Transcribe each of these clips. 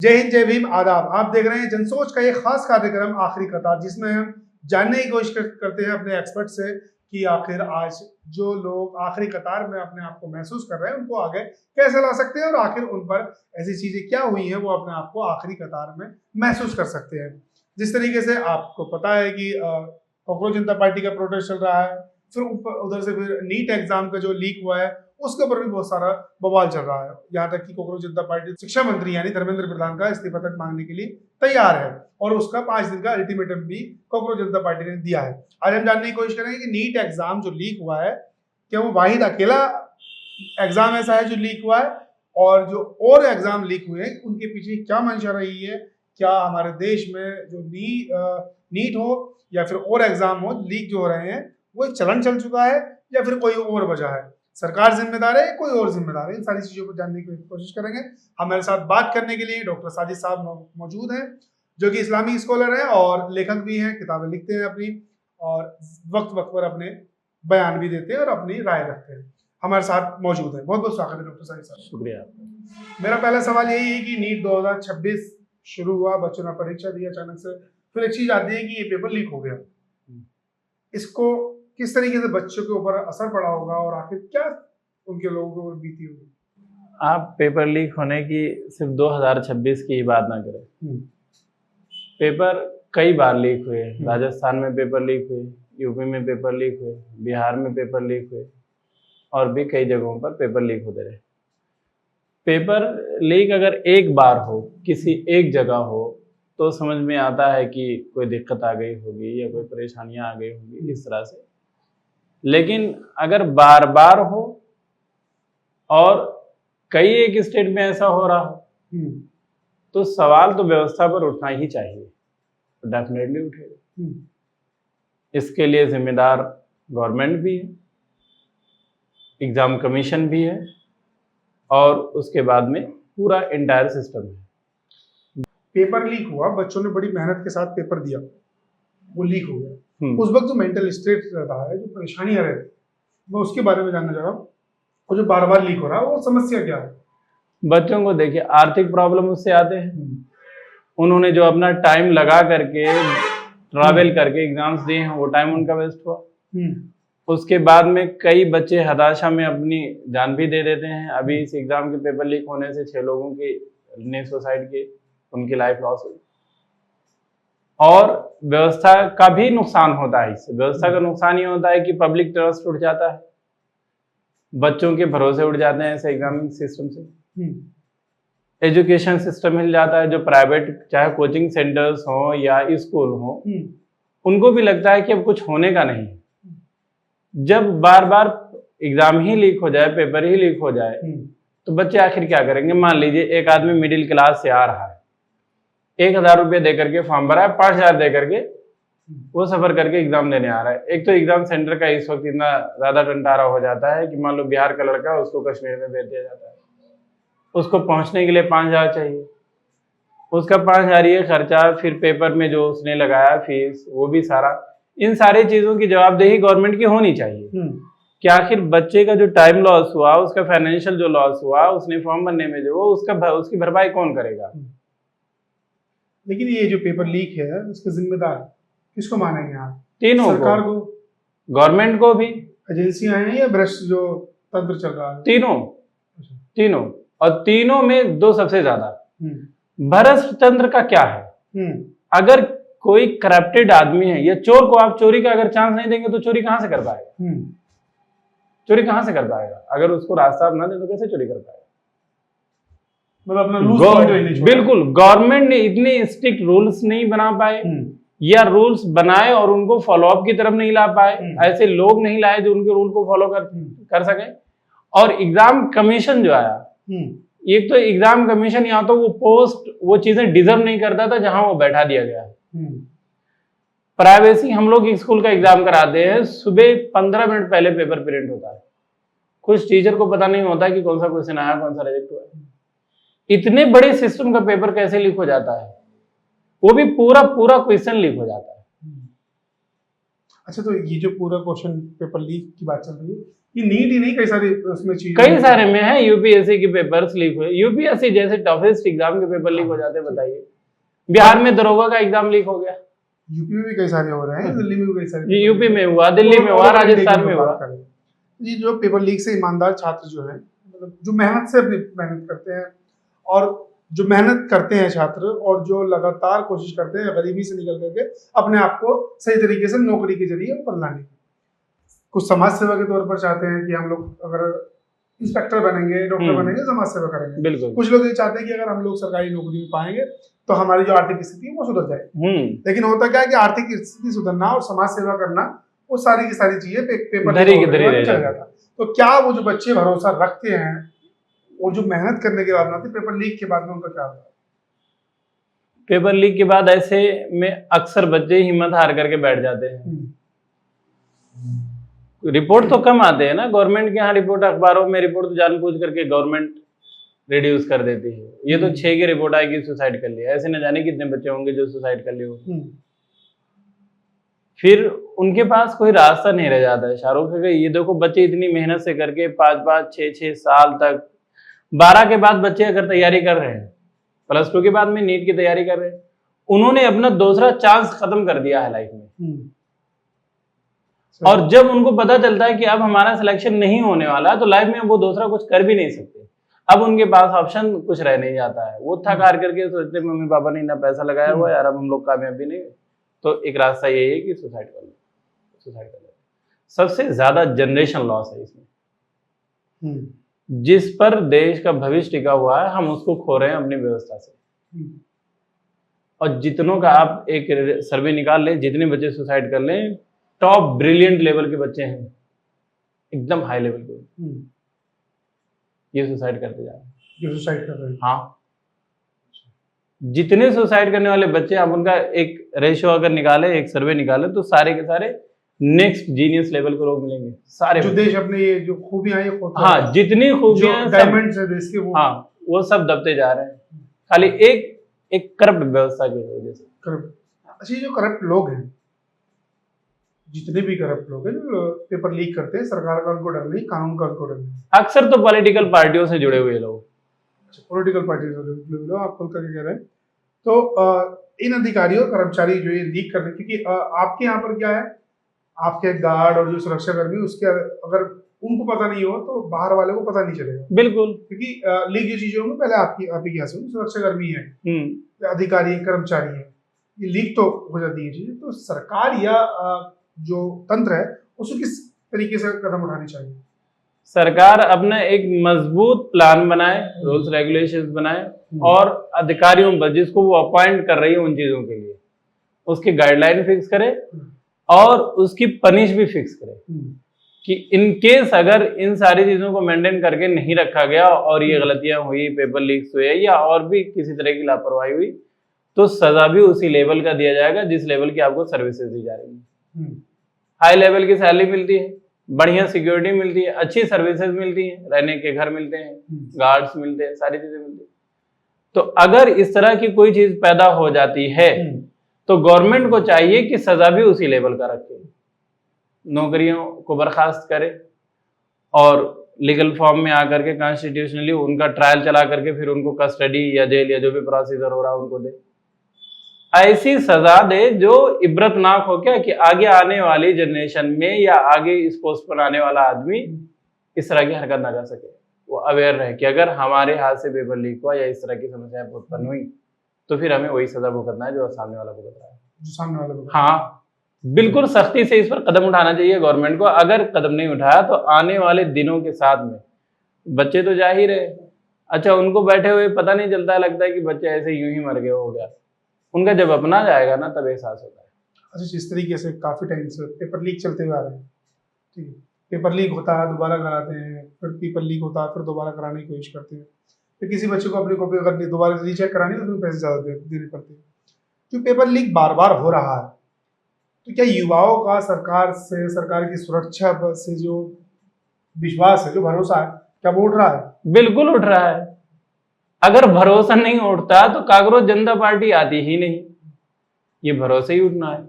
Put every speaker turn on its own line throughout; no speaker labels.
जय हिंद, जय भीम, आदाब। आप देख रहे हैं जनसोच का एक खास कार्यक्रम आखिरी कतार, जिसमें हम जानने की कोशिश करते हैं अपने एक्सपर्ट से कि आखिर आज जो लोग आखिरी कतार में अपने आप को महसूस कर रहे हैं उनको आगे कैसे ला सकते हैं और आखिर उन पर ऐसी चीजें क्या हुई हैं वो अपने आप को आखिरी कतार में महसूस कर सकते हैं। जिस तरीके से आपको पता है कि कांग्रेस जनता पार्टी का प्रोटेस्ट चल रहा है, फिर उधर से फिर नीट एग्जाम का जो लीक हुआ है उसके ऊपर भी बहुत सारा बवाल चल रहा है। यहाँ तक कि कांग्रेस जनता पार्टी शिक्षा मंत्री यानी धर्मेंद्र प्रधान का इस्तीफा तक मांगने के लिए तैयार है और उसका 5 दिन का अल्टीमेटम भी कांग्रेस जनता पार्टी ने दिया है। आज हम जानने की कोशिश करेंगे कि नीट एग्जाम जो लीक हुआ है, क्या वो वाहिद अकेला एग्जाम ऐसा है जो लीक हुआ है, और जो और एग्जाम लीक हुए हैं उनके पीछे क्या मंशा रही है? क्या हमारे देश में जो नीट हो या फिर और एग्जाम हो लीक जो हो रहे हैं वो एक चलन चल चुका है या फिर कोई और वजह है? सरकार जिम्मेदार है, कोई और जिम्मेदार है? इन सारी चीजों को जानने की कोशिश करेंगे। हमारे साथ बात करने के लिए डॉक्टर साजिद साहब मौजूद हैं, जो कि इस्लामी स्कॉलर हैं और लेखक भी हैं, किताबें लिखते हैं अपनी और वक्त वक्त पर अपने बयान भी देते हैं और अपनी राय रखते हैं। हमारे साथ मौजूद है। बहुत बहुत स्वागत है डॉक्टर साजिद साहब।
शुक्रिया।
मेरा पहला सवाल यही है कि नीट 2026 शुरू हुआ, बच्चों ने परीक्षा दी, अचानक से फिर एक चीज आती है कि ये पेपर लीक हो गया। इसको किस तरीके से बच्चों के ऊपर असर पड़ा होगा और आखिर क्या उनके लोगों के ऊपर बीती होगी?
आप पेपर लीक होने की सिर्फ 2026 की ही बात ना करें। पेपर कई बार लीक हुए। राजस्थान में पेपर लीक हुए, यूपी में पेपर लीक हुए, बिहार में पेपर लीक हुए और भी कई जगहों पर पेपर लीक होते रहे। पेपर लीक अगर एक बार हो, किसी एक जगह हो, तो समझ में आता है कि कोई दिक्कत आ गई होगी या कोई परेशानियां आ गई होगी इस तरह से। लेकिन अगर बार बार हो और कई एक स्टेट में ऐसा हो रहा हो तो सवाल तो व्यवस्था पर उठना ही चाहिए, तो डेफिनेटली उठेगा। इसके लिए जिम्मेदार गवर्नमेंट भी है, एग्जाम कमीशन भी है और उसके बाद में पूरा इंटायर सिस्टम है।
पेपर लीक हुआ, बच्चों ने बड़ी मेहनत के साथ पेपर दिया, वो लीक हो गया। उस वक्त जो मेंटल स्टेट रहता है, जो परेशानियां रहती है, मैं उसके बारे में जानना चाह रहा हूँ। और जो बार बार लीक हो रहा है वो समस्या क्या है?
बच्चों को देखिए, आर्थिक प्रॉब्लम उससे आते हैं। उन्होंने जो अपना टाइम लगा करके ट्रैवल करके एग्जाम्स दिए हैं वो टाइम उनका वेस्ट हुआ। उसके बाद में कई बच्चे हताशा में अपनी जान भी दे देते हैं। अभी इस एग्जाम के पेपर लीक होने से 6 लोगों की ने सुसाइड की, उनकी लाइफ लॉस हुई। और व्यवस्था का भी नुकसान होता है। इससे व्यवस्था का नुकसान ये होता है कि पब्लिक ट्रस्ट उठ जाता है, बच्चों के भरोसे उठ जाते हैं ऐसे एग्जामिंग सिस्टम से। एजुकेशन सिस्टम हिल जाता है। जो प्राइवेट चाहे कोचिंग सेंटर्स हो या स्कूल हो, उनको भी लगता है कि अब कुछ होने का नहीं। जब बार बार एग्जाम ही लीक हो जाए, पेपर ही लीक हो जाए, तो बच्चे आखिर क्या करेंगे? मान लीजिए एक आदमी मिडिल क्लास से आ रहा है, 1000 रुपये दे करके फॉर्म भरा है, 5000 दे करके वो सफर करके एग्जाम देने आ रहा है। एक तो एग्जाम सेंटर का इस वक्त इतना ज्यादा टंटारा हो जाता है कि मान लो बिहार का लड़का है, उसको कश्मीर में भेज दिया जाता है। उसको पहुंचने के लिए 5000 चाहिए, उसका 5000 ये खर्चा, फिर पेपर में जो उसने लगाया फीस, वो भी सारा। इन सारी चीजों की जवाबदेही गवर्नमेंट की होनी चाहिए कि आखिर बच्चे का जो टाइम लॉस हुआ, उसका फाइनेंशियल जो लॉस हुआ, उसने फॉर्म भरने में जो उसकी भरपाई कौन करेगा?
लेकिन ये जो पेपर लीक है उसके जिम्मेदार किसको मानेंगे आप?
तीनों
सरकार को,
गवर्नमेंट को भी,
एजेंसियां हैं या भ्रष्ट जो तंत्र चल रहा है?
तीनों। और तीनों में दो सबसे ज्यादा। भ्रष्ट तंत्र का क्या है? अगर कोई करप्टेड आदमी है या चोर को आप चोरी का अगर चांस नहीं देंगे तो चोरी कहां से कर पाएगा? चोरी कहां से कर पाएगा? अगर उसको रास्ता ना दे तो कैसे चोरी कर पाएगा?
मतलब अपना लूज पॉइंट नहीं छोड़ा।
बिल्कुल, गवर्नमेंट ने इतने स्ट्रिक्ट रूल्स नहीं बना पाए या रूल्स बनाए और उनको फॉलो अप की तरफ नहीं ला पाए। ऐसे लोग नहीं लाए जो उनके रूल को फॉलो कर सके। और एग्जाम कमीशन जो आया, एक तो एग्जाम कमीशन या तो वो पोस्ट वो चीजें डिजर्व नहीं करता था जहां वो बैठा दिया गया है। प्राइवेसी, हम लोग स्कूल का एग्जाम कराते हैं, सुबह 15 मिनट पहले पेपर प्रिंट होता है। कुछ टीचर को पता नहीं होता कि कौन सा क्वेश्चन आया, कौन सा रिजेक्ट हुआ। इतने बड़े सिस्टम का पेपर कैसे लीक हो जाता है? वो भी पूरा क्वेश्चन लीक हो जाता है।
अच्छा, तो ये जो पूरा क्वेश्चन पेपर लीक की बात चल रही है, ये नीट ही नहीं, कई सारे उसमें चीजें,
कई सारे में है। यूपीएससी के पेपर्स लीक हुए, यूपीएससी जैसे टफेस्ट एग्जाम के पेपर लीक हो जाते हैं, बताइए। बिहार में दरोगा का एग्जाम लीक हो गया,
यूपी में भी कई सारे हो रहे हैं, दिल्ली में भी कई सारे,
ये यूपी में हुआ, दिल्ली में हुआ, राजस्थान में हुआ।
ये जो पेपर लीक से ईमानदार छात्र जो है, मतलब जो मेहनत से अपनी मेहनत करते हैं, और जो मेहनत करते हैं छात्र, और जो लगातार कोशिश करते हैं गरीबी से निकल करके अपने आप को सही तरीके से नौकरी के जरिए ऊपर लाने की, कुछ समाज सेवा के तौर पर चाहते हैं कि हम लोग अगर इंस्पेक्टर बनेंगे, डॉक्टर बनेंगे, समाज सेवा करेंगे।
बिल्कुल।
कुछ लोग ये चाहते हैं कि अगर हम लोग सरकारी नौकरी में पाएंगे तो हमारी जो आर्थिक स्थिति है वो सुधर जाए। लेकिन होता क्या है कि आर्थिक स्थिति सुधरना और समाज सेवा करना, वो सारी की सारी चीजें पेपर चल जाता। तो क्या वो जो बच्चे भरोसा रखते हैं और जो मेहनत करने के बाद आते, पेपर लीक के बाद में उनका क्या होता है?
पेपर लीक के बाद ऐसे में अक्सर बच्चे हिम्मत हार करके बैठ जाते हैं। रिपोर्ट तो कम आते हैं ना गवर्नमेंट के यहाँ, रिपोर्ट अखबारों में रिपोर्ट तो जानबूझ करके गवर्नमेंट रिड्यूस कर देती है। ये तो 6 की रिपोर्ट आएगी सुसाइड कर लिया, ऐसे न जाने कितने बच्चे होंगे जो सुसाइड कर लिए होंगे। फिर उनके पास कोई रास्ता नहीं रह जाता है। शाहरुख के ये देखो, बच्चे इतनी मेहनत से करके 5-5, 6-6 साल तक, 12 के बाद बच्चे अगर तैयारी कर रहे हैं, +2 के बाद में नीट की तैयारी कर रहे हैं, उन्होंने अपना दूसरा चांस खत्म कर दिया है लाइफ में। और जब उनको पता चलता है कि अब हमारा सिलेक्शन नहीं होने वाला, तो लाइफ में वो दूसरा कुछ कर भी नहीं सकते। अब उनके पास ऑप्शन कुछ रह नहीं जाता है। वो थक हार करके सोचते मम्मी पापा ने इतना पैसा लगाया हुआ यार, अब हम लोग कामयाब भी नहीं, तो एक रास्ता यही है कि सुसाइड कर लो, सुसाइड कर लो। सबसे ज्यादा जनरेशन लॉस है इसमें, जिस पर देश का भविष्य टिका हुआ है, हम उसको खो रहे हैं अपनी व्यवस्था से। और जितनों का आप एक सर्वे निकाल लें, जितने बच्चे सुसाइड कर लें, टॉप ब्रिलियंट लेवल के बच्चे हैं, एकदम हाई लेवल के, ये सुसाइड करते जा रहे हैं। ये सुसाइड कर रहे हैं, हाँ। जितने सुसाइड करने वाले बच्चे, आप उनका एक रेशियो अगर निकाले, एक सर्वे निकाले, तो सारे के सारे नेक्स्ट जीनियस लेवल के लोग मिलेंगे। सारे जो देश अपने ये जो खूबियां, ये हाँ, जितनी खूबियां डायमंड्स है देश के, वो हाँ, वो सब दबते जा रहे हैं, खाली एक करप्ट व्यवस्था की वजह से। करप्ट, अच्छा, ये जो करप्ट लोग हैं, जितने भी करप्ट लोग हैं जो पेपर लीक करते हैं, सरकार का उनको डर नहीं, कानून का उनको डर नहीं। अक्सर तो पॉलिटिकल पार्टियों से जुड़े हुए लोग, पॉलिटिकल पार्टी से जुड़े हुए लोग, आप खुल करके कह रहे हैं। तो इन अधिकारियों, कर्मचारी जो ये लीक कर रहे हैं, क्योंकि आपके यहाँ पर क्या है, आपके गार्ड और जो सुरक्षा कर्मी, उसके अगर उनको पता नहीं हो तो बाहर वाले को पता नहीं चलेगा। बिल्कुल, क्योंकि लीक जो चीजें होंगी पहले आप ही यहाँ से, सुरक्षा कर्मी है, अधिकारी, कर्मचारी है, ये लीक तो हो जाती है चीजें। तो सरकार या जो तंत्र है, उसको किस तरीके से कदम उठानी चाहिए? सरकार अपना एक मजबूत प्लान बनाए, रूल्स रेगुलेशंस बनाए, और अधिकारियों पर, जिसको वो अपॉइंट कर रही है उन चीजों के लिए, उसकी गाइडलाइन फिक्स करे और उसकी पनिश भी फिक्स करे कि इन केस अगर इन सारी चीजों को मेंटेन करके नहीं रखा गया और ये गलतियां हुई, पेपर लीक्स हुए या और भी किसी तरह की लापरवाही हुई, तो सजा भी उसी लेवल का दिया जाएगा जिस लेवल की आपको सर्विसेज दी जा रही है। हाई लेवल की सैलरी मिलती है, बढ़िया सिक्योरिटी मिलती है, अच्छी सर्विसेज मिलती है, रहने के घर मिलते हैं, गार्ड्स मिलते हैं, सारी चीजें मिलती है। तो अगर इस तरह की कोई चीज पैदा हो जाती है तो गवर्नमेंट को चाहिए कि सजा भी उसी लेवल का रखे, नौकरियों को बर्खास्त करे और लीगल फॉर्म में आकर के कॉन्स्टिट्यूशनली उनका ट्रायल चला करके फिर उनको कस्टडी या जेल या जो भी प्रोसीजर हो रहा है उनको दे। ऐसी सजा दे जो इब्रतनाक हो, क्या कि आगे आने वाली जनरेशन में या आगे इस पोस्ट पर आने वाला आदमी इस तरह की हरकत ना कर सके। वो अवेयर रहे कि अगर हमारे हाथ से पेपर लीक हुआ या इस तरह की समस्याएं उत्पन्न हुई तो फिर हमें वही सजा भुगतना है जो सामने वाला भुगत रहा है, जो सामने वाला। हाँ, बिल्कुल सख्ती से इस पर कदम उठाना चाहिए गवर्नमेंट को। अगर कदम नहीं उठाया तो आने वाले दिनों के साथ में बच्चे तो जा ही रहे, अच्छा उनको बैठे हुए पता नहीं चलता, लगता है कि बच्चे ऐसे यूं ही मर गए, हो गया। उनका जब अपना जाएगा ना तब एहसास होता है। अच्छा, जिस तरीके से काफी टाइम से पेपर लीक चलते हुए आ रहे हैं, ठीक है, पेपर लीक होता है, दोबारा कराते हैं, फिर पेपर लीक होता है, फिर दोबारा कराने की कोशिश करते हैं, फिर किसी बच्चे को अपनी कॉपी अगर दोबारा रीचेक करानी है तो पैसे ज्यादा देने पड़ते हैं। जो पेपर लीक बार बार हो रहा है, तो क्या युवाओं का सरकार से, सरकार की सुरक्षा से जो विश्वास है, जो भरोसा है, क्या वो उठ रहा है? बिल्कुल उठ रहा है। अगर भरोसा नहीं उठता तो कांग्रेस जनता पार्टी आती ही नहीं, ये भरोसे ही उठना है।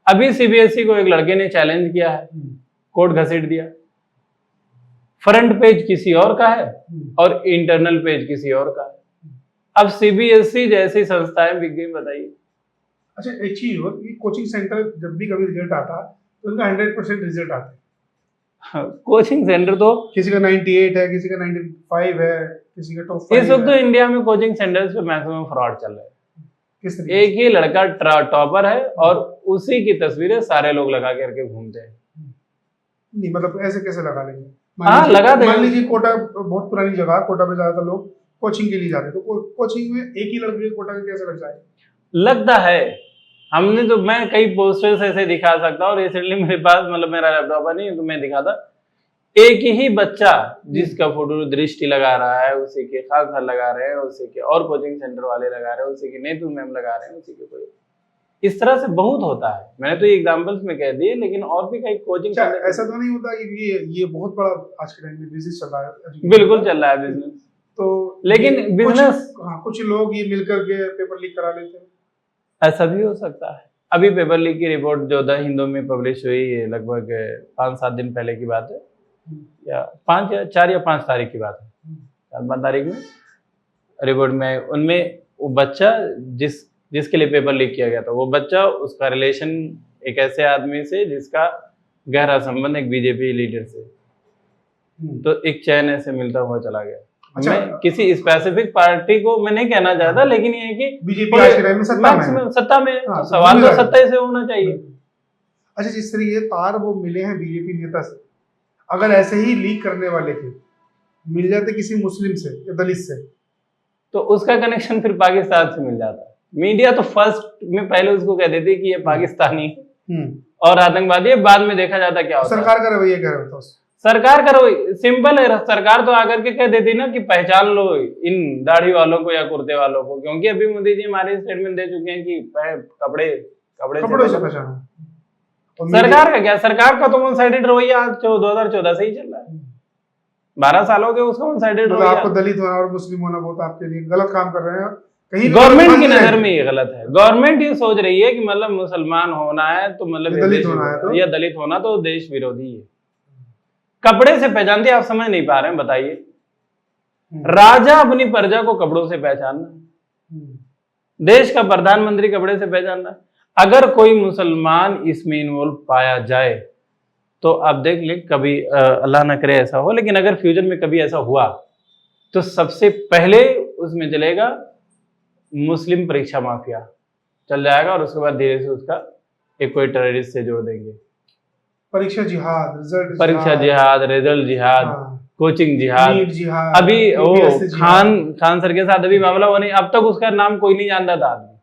अभी सीबीएसई को एक लड़के ने चैलेंज किया है, कोड घसीट दिया, फ्रंट पेज किसी और का है और इंटरनल पेज किसी और का है। अब सीबीएसई जैसी संस्थाएं बिक गई, बताइए।
अच्छा, एक चीज हो कि कोचिंग सेंटर जब भी कभी रिजल्ट आता तो उनका 100% रिजल्ट आता है।
कोचिंग सेंटर तो
किसी का 98 है, किसी का 95 है, किसी का टॉप 5
इस वक्त तो इंडिया में कोचिंग सेंटर्स पे मैक्सिमम फ्रॉड चल रहा है।
किस तरीके
एक ही लड़का टॉपर है और उसी की तस्वीरें सारे लोग लगा करके घूमते हैं।
नहीं, मतलब ऐसे कैसे लगा लेंगे?
हाँ, लगा देंगे।
मान लीजिए कोटा बहुत पुरानी जगह, कोटा में ज्यादातर लोग कोचिंग के लिए जाते हैं, तो कोचिंग में एक ही लड़के कोटा में कैसे लग जाए?
लगता है। हमने तो, मैं कई पोस्टर्स ऐसे दिखा सकता हूँ, रिसेंटली मेरे पास, मतलब मेरा लैपटॉप नहीं तो मैं दिखाता, एक ही बच्चा जिसका फोटो दृष्टि लगा रहा है, उसी के खान सर लगा रहे हैं, उसी के और कोचिंग सेंटर वाले लगा रहे हैं, उसी के नेतू मैम लगा रहे हैं, उसी के कोई, इस तरह से बहुत होता है। मैंने तो ये एग्जांपल्स में कह दिए, लेकिन और भी कई कोचिंग सेंटर।
ऐसा तो नहीं होता कि ये बहुत बड़ा आज के टाइम में बिजनेस चल रहा है?
बिल्कुल चल रहा है बिजनेस,
तो
लेकिन बिजनेस,
कुछ लोग ये मिलकर के पेपर लीक करा लेते हैं।
ऐसा भी हो सकता है। अभी पेपर लीक की रिपोर्ट जो द हिंदू में पब्लिश हुई है, लगभग 5-7 दिन पहले की बात है, या 4 या 5 तारीख की बात है, 4-5 तारीख में रिपोर्ट में, उनमें वो बच्चा जिसके लिए पेपर लीक किया गया था, वो बच्चा, उसका रिलेशन एक ऐसे आदमी से जिसका गहरा संबंध एक बीजेपी लीडर से, तो एक चैन ऐसे मिलता हुआ चला गया।
अच्छा,
मैं किसी स्पेसिफिक पार्टी को मैं नहीं कहना चाहता, लेकिन ये है कि
बीजेपी आज के टाइम में
सत्ता में
हाँ,
तो सवाल तो सत्ता से होना चाहिए।
अच्छा, जिस तरह ये तार वो मिले हैं बीजेपी नेता से, अगर ऐसे ही लीक करने वाले के मिल जाते किसी मुस्लिम से या दलित से,
तो उसका कनेक्शन फिर पाकिस्तान से मिल जाता। मीडिया तो फर्स्ट में पहले उसको कह देती कि ये पाकिस्तानी और आतंकवादी है, बाद में देखा जाता क्या होता।
सरकार का रवैया क्या रहता है?
सरकार का रवैया सिंपल है, सरकार तो आकर के कह देती ना कि पहचान लो इन दाढ़ी वालों को या कुर्ते वालों को, क्योंकि अभी मोदी जी हमारे स्टेटमेंट दे चुके हैं कि कपड़े से पहचानो। सरकार का क्या, सरकार का तो वन साइडेड रवैया आज 2014 से ही चल रहा है, 12 साल हो गए उसका वन साइडेड रवैया।
आपको दलित होना और मुस्लिम होना बहुत आपके लिए गलत काम कर रहे हैं, कहीं
गवर्नमेंट की नजर में ये गलत है। गवर्नमेंट ये सोच रही है कि मतलब मुसलमान होना है तो मतलब
दलित होना है, तो
या दलित होना तो देश विरोधी है। कपड़े से पहचानते आप समझ नहीं पा रहे हैं, बताइए। राजा अपनी प्रजा को कपड़ों से पहचानना, देश का प्रधानमंत्री कपड़े से पहचानना। अगर कोई मुसलमान इसमें इन्वॉल्व पाया जाए तो आप देख लें, कभी अल्लाह ना करे ऐसा हो, लेकिन अगर फ्यूचर में कभी ऐसा हुआ तो सबसे पहले उसमें चलेगा मुस्लिम परीक्षा माफिया चल जाएगा, और उसके बाद धीरे से उसका एक कोई टेररिस्ट से जोड़ देंगे।
परीक्षा जिहाद,
रिजल्ट जिहाद, कोचिंग जिहाद। अभी वो खान सर के साथ अभी मामला हुआ नहीं, अब तक उसका नाम कोई नहीं जानता था आदमी।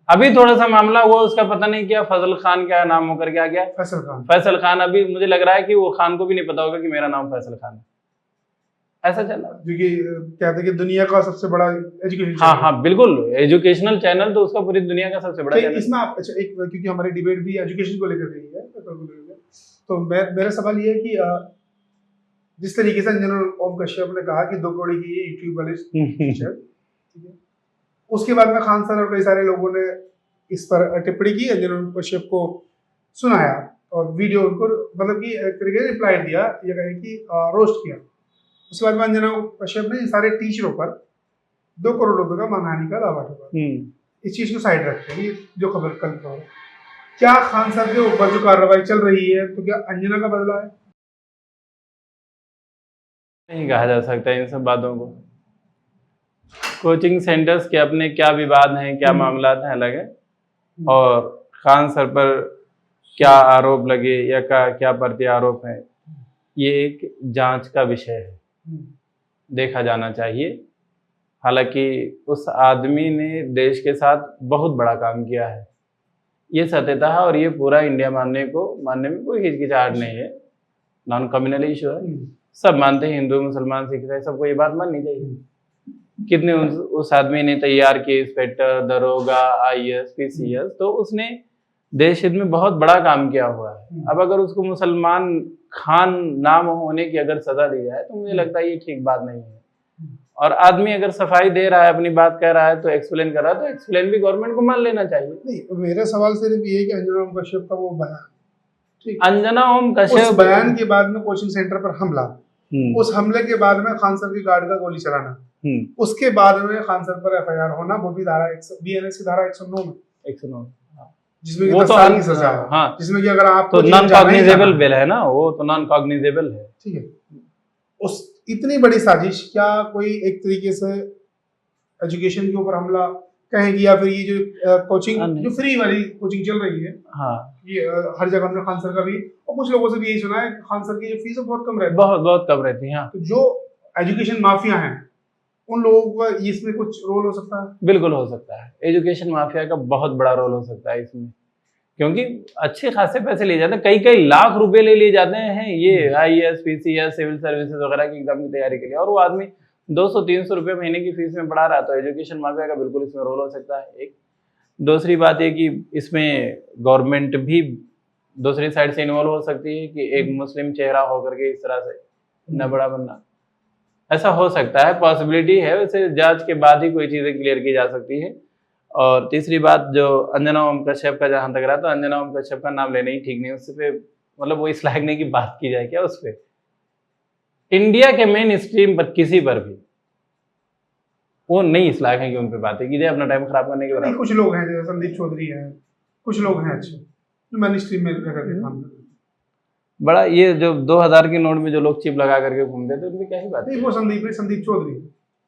अभी थोड़ा सा मामला हुआ, उसका पता नहीं क्या फजल खान क्या नाम होकर के आ गया, फैसल खान। अभी मुझे लग रहा है कि वो खान को भी नहीं पता होगा कि मेरा नाम फैसल खान है। ऐसा चल रहा है,
क्योंकि कहते हैं कि दुनिया का सबसे बड़ा एजुकेशन।
हाँ बिल्कुल, एजुकेशनल चैनल तो उसका पूरी दुनिया का सबसे बड़ा चैनल।
इसमें आप, अच्छा, एक, क्योंकि हमारी डिबेट भी एजुकेशन को लेकर गई है, तो मेरा सवाल ये है कि जिस तरीके से जनरल ओम कश्यप ने कहा कि 2 करोड़ की ये यूट्यूब वाले टीचर, ठीक है, उसके बाद में खान सर और कई सारे लोगों ने इस पर टिप्पणी की, जनरल कश्यप को सुनाया और वीडियो उनको मतलब कि रिप्लाई दिया, ये कहे कि रोस्ट किया। उसके बाद में अंजना कश्यप ने सारे टीचरों पर 2 करोड़ रुपए का मानहानि का दावा ठोका। इस चीज को साइड रखते हैं, जो खबर कल हो, क्या खान साहब के ऊपर जो कार्रवाई चल रही है, तो क्या अंजना का बदला है?
नहीं कहा जा सकता इन सब बातों को। कोचिंग सेंटर्स के अपने क्या विवाद हैं, क्या मामला हैं अलग है, और खान सर पर क्या आरोप लगे या क्या प्रति आरोप है, ये एक जांच का विषय है, देखा जाना चाहिए। हालांकि उस आदमी ने देश के साथ बहुत बड़ा काम किया है, ये सत्यता है, और ये पूरा इंडिया मानने में कोई हिचकिचाहट नहीं है, नॉन कम्युनल इशू है, सब मानते हैं, हिंदू मुसलमान सिख ईसाई सबको ये बात माननी चाहिए। कितने उस आदमी ने तैयार किए, इंस्पेक्टर, दरोगा, IAS, PCS, तो उसने देश हित में बहुत बड़ा काम किया हुआ है। अब अगर उसको मुसलमान खान नाम होने की अगर सजा दी जाए तो मुझे लगता है ये ठीक बात नहीं है, और आदमी अगर सफाई दे रहा है, अपनी बात कह रहा है, तो एक्सप्लेन कर रहा है, तो एक्सप्लेन भी गवर्नमेंट को मान लेना चाहिए।
नहीं, मेरा सवाल सिर्फ ये है कि अंजना ओम कश्यप का वो बयान, ठीक,
अंजना ओम
उस
कश्यप
बयान के बाद में कोचिंग सेंटर पर हमला, उस हमले के बाद में खान सर की गार्ड का गोली चलाना, उसके बाद में खान सर पर एफआईआर होना, वो भी धारा बीएनएस की धारा 109 में,
109,
जिसमें
वो
10
तो
साल की सजा है,
हाँ,
जिसमें कि अगर आपको
तो नॉन कॉग्निजेबल बिल है ना, वो तो नॉन कॉग्निजेबल है।
ठीक है, उस इतनी बड़ी साजिश, क्या कोई एक तरीके से एजुकेशन के ऊपर हमला कहेंगे, या फिर ये जो कोचिंग जो फ्री वाली कोचिंग चल रही है,
हाँ,
ये हर जगह हमने खान सर का भी और कुछ लोगों से भी यही सुना है कि खान सर की जो फीस है बहुत कम रहती है,
बहुत कम रहती है। हाँ,
तो जो एजुकेशन माफिया हैं उन लोगों का इसमें कुछ रोल हो सकता है?
बिल्कुल हो सकता है, एजुकेशन माफिया का बहुत बड़ा रोल हो सकता है इसमें, क्योंकि अच्छे खासे पैसे लिए जाते हैं, कई लाख रुपए ले लिए जाते हैं ये IAS, PCS, सिविल सर्विसेज वगैरह की एग्जाम की तैयारी के लिए, और वो आदमी 200-300 रुपए महीने की फीस में पढ़ा रहा है, तो एजुकेशन माफिया का बिल्कुल इसमें रोल हो सकता है। एक दूसरी बात ये कि इसमें गवर्नमेंट भी दूसरी साइड से इन्वॉल्व हो सकती है कि एक मुस्लिम चेहरा होकर के इस तरह से न बड़ा बनना, ऐसा हो सकता है, पॉसिबिलिटी है, वैसे जांच के बाद ही कोई चीजें क्लियर की जा सकती है। और तीसरी बात, जो अंजना ओम कश्यप का जहां तक रहा, तो अंजना ओम कश्यप का नाम लेना ही ठीक नहीं, उससे पे मतलब वो इस लायक नहीं की बात की जाए क्या उस पे, इंडिया के मेन स्ट्रीम पर किसी पर भी वो नहीं इस लायक है कि उन पे बातें की जाए अपना टाइम खराब करने के बाद।
कुछ लोग हैं जैसे संदीप चौधरी हैं, कुछ लोग हैं अच्छे जो मैंने स्ट्रीम में रह करके काम करते हैं।
बड़ा ये जो 2000 के नोट में जो लोग चिप लगा करके घूमते थे, उनकी क्या ही बात है।
नहीं, वो संदीप चौधरी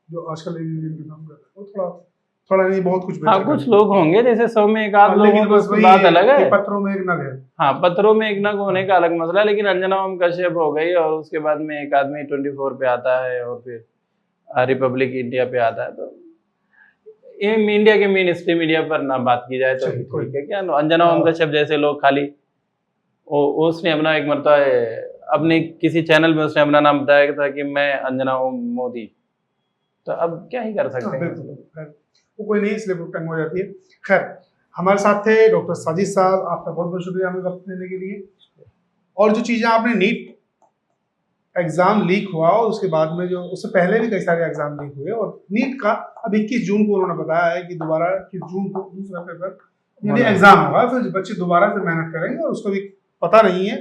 जो आजकल काम कर रहे हैं, वो थोड़ा नहीं बहुत कुछ
हाँ, कुछ लोग होंगे जैसे 100 में एक आध लोगों को, बात अलग है,
पत्थरों में एक नग है।
हाँ, पत्थरों में एक नग होने का अलग मसला है, लेकिन अंजना ओम कश्यप हो गई और उसके बाद में एक आदमी 24 पे आता है और फिर रिपब्लिक इंडिया पे आता है, तो ये इंडिया के मेन स्ट्रीम मीडिया पर ना बात की जाए तो ठीक है क्या। अंजना ओम कश्यप जैसे लोग खाली उसने अपना एक मरतबा अपने किसी चैनल में उसने अपना नाम बताया था कि मैं अंजना ओम मोदी, तो अब क्या ही कर सकते हैं,
वो कोई नहीं, इसलिए टंग हो जाती है। खैर, हमारे साथ थे डॉक्टर साजिद साहब, आपका बहुत बहुत शुक्रिया हमें वक्त देने के लिए। और जो चीज़ें आपने नीट एग्जाम लीक हुआ और उसके बाद में जो उससे पहले भी कई सारे एग्जाम लीक हुए, और नीट का अब 21 जून को उन्होंने बताया है कि दोबारा 21 जून को दूसरा पेपर यानी एग्जाम होगा, फिर बच्चे दोबारा से मेहनत करेंगे और उसको भी पता नहीं है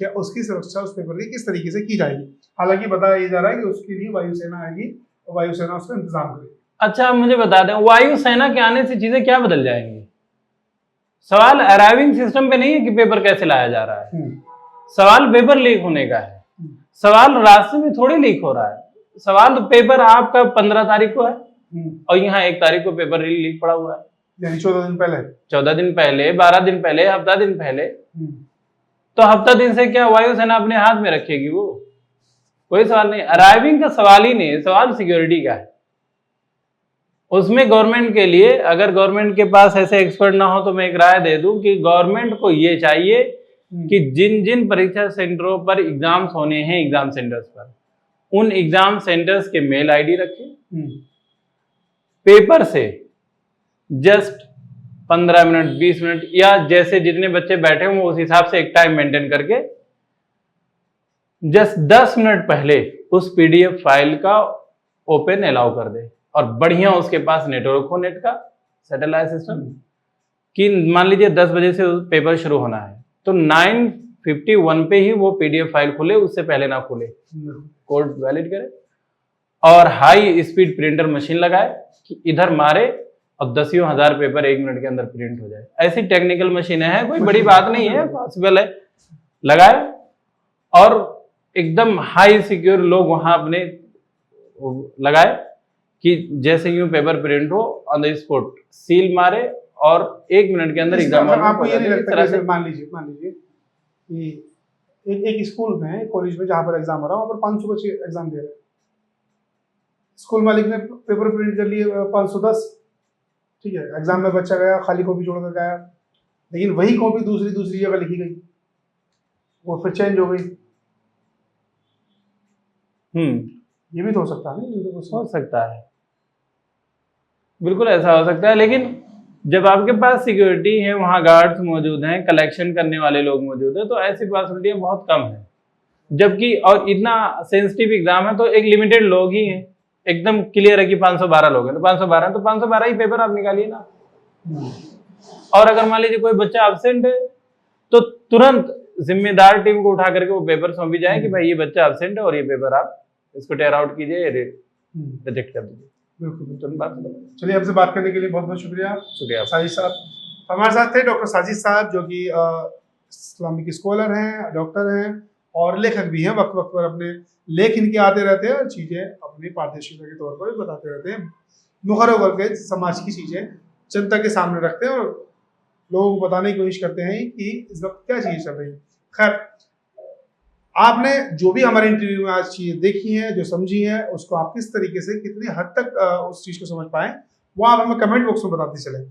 कि उसकी सुरक्षा उस पेपर की किस तरीके से की जाएगी। हालांकि बताया जा रहा है कि उसके लिए वायुसेना आएगी और वायुसेना उसका इंतजाम करेगी। अच्छा,
मुझे बता दें, वायुसेना के आने से चीजें क्या बदल जाएंगी? सवाल अराइविंग सिस्टम पे नहीं है कि पेपर कैसे लाया जा रहा है, सवाल पेपर लीक होने का है, सवाल रास्ते में थोड़ी लीक हो रहा है, सवाल तो पेपर आपका 15 तारीख को है और यहाँ 1 तारीख को पेपर लीक पड़ा हुआ है,
यानी 14 दिन पहले,
12 दिन पहले, हफ्ता दिन पहले। तो हफ्ता दिन से क्या वायुसेना अपने हाथ में रखेगी? वो कोई सवाल नहीं, अराइविंग का सवाल ही नहीं है, सवाल सिक्योरिटी का है। उसमें गवर्नमेंट के लिए, अगर गवर्नमेंट के पास ऐसे एक्सपर्ट ना हो तो मैं एक राय दे दूं कि गवर्नमेंट को ये चाहिए कि जिन जिन परीक्षा सेंटरों पर एग्जाम्स होने हैं, एग्जाम सेंटर्स पर, उन एग्जाम सेंटर्स के मेल आईडी रखें, पेपर से जस्ट 15 मिनट 20 मिनट या जैसे जितने बच्चे बैठे हों उस हिसाब से एक टाइम मेंटेन करके जस्ट 10 मिनट पहले उस PDF फाइल का ओपन अलाउ कर दे, और बढ़िया उसके पास नेटवर्क हो, नेट का सैटेलाइट सिस्टम, कि मान लीजिए 10 बजे से पेपर शुरू होना है तो 9:51 पे ही वो PDF फाइल खुले, उससे पहले ना खुले, कोड वैलिड करे, और हाई स्पीड प्रिंटर मशीन लगाए कि इधर मारे और 10,000 पेपर 1 मिनट के अंदर प्रिंट हो जाए। ऐसी टेक्निकल मशीनें हैं, कोई बड़ी बात नहीं है, पॉसिबल है, लगाए और एकदम हाई सिक्योर लोग वहां अपने लगाए कि जैसे यूं पेपर प्रिंट हो ऑन द स्पॉट सील मारे और 1 मिनट के अंदर एग्जाम।
आपको ये नहीं लगता कि मान लीजिए कि एक स्कूल में, कॉलेज में जहां पर एग्जाम हो रहा है वहां पर 500 बच्चे एग्जाम दे रहे हैं, स्कूल मालिक ने पेपर प्रिंट कर लिए 510, ठीक है, एग्जाम में बच्चा गया खाली कॉपी छोड़कर गया, लेकिन वही कॉपी दूसरी जगह लिखी गई, वो फिर चेंज हो गई। ये भी तो हो सकता है ना, ये तो हो सकता है,
बिल्कुल ऐसा हो सकता है, लेकिन जब आपके पास सिक्योरिटी है, वहां गार्ड्स मौजूद हैं, कलेक्शन करने वाले लोग मौजूद हैं, तो ऐसी पॉसिबिलिटी बहुत कम है। जबकि और इतना सेंसिटिव एग्जाम है तो एक लिमिटेड लोग ही हैं, एकदम क्लियर है कि 512 लोग हैं, तो 512 तो 512 ही पेपर आप निकालिए ना। और अगर मान लीजिए कोई बच्चा एब्सेंट है तो तुरंत जिम्मेदार टीम को उठा करके वो पेपर सौंपी जाए कि भाई ये बच्चा एब्सेंट है और ये पेपर आप इसको टेयर आउट कीजिए, रिजेक्ट कर दीजिए।
बिल्कुल।
तुरंत बात।
चलिए, हमसे बात करने के लिए बहुत बहुत शुक्रिया।
शुक्रिया
साजिद साहब हमारे साथ थे, डॉक्टर साजिद साहब, जो कि इस्लामिक स्कॉलर हैं, डॉक्टर हैं और लेखक भी हैं। वक्त वक्त पर अपने लेख इनके आते रहते हैं और चीज़ें अपनी पारदर्शिता के तौर पर भी बताते रहते हैं। मुखर होकर के समाज की चीज़ें जनता के सामने रखते हैं और लोगों को बताने की कोशिश करते हैं कि इस वक्त क्या चीज़ें चल रही है। खैर, आपने जो भी हमारे इंटरव्यू में आज चीज़ें देखी हैं, जो समझी हैं, उसको आप किस तरीके से कितनी हद तक उस चीज़ को समझ पाएँ, वो आप हमें कमेंट बॉक्स में बताते चलें।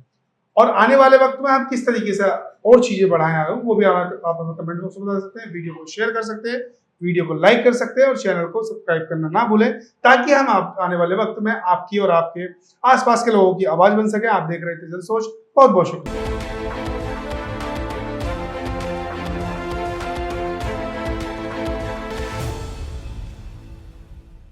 और आने वाले वक्त में हम किस तरीके से और चीज़ें बढ़ाएं आगे, वो भी आप हमें कमेंट बॉक्स में बता सकते हैं। वीडियो को शेयर कर सकते हैं, वीडियो को लाइक कर सकते हैं और चैनल को सब्सक्राइब करना ना भूलें, ताकि हम आने वाले वक्त में आपकी और आपके आसपास के लोगों की आवाज़ बन सके। आप देख रहे थे जनसोच। बहुत बहुत शुक्रिया।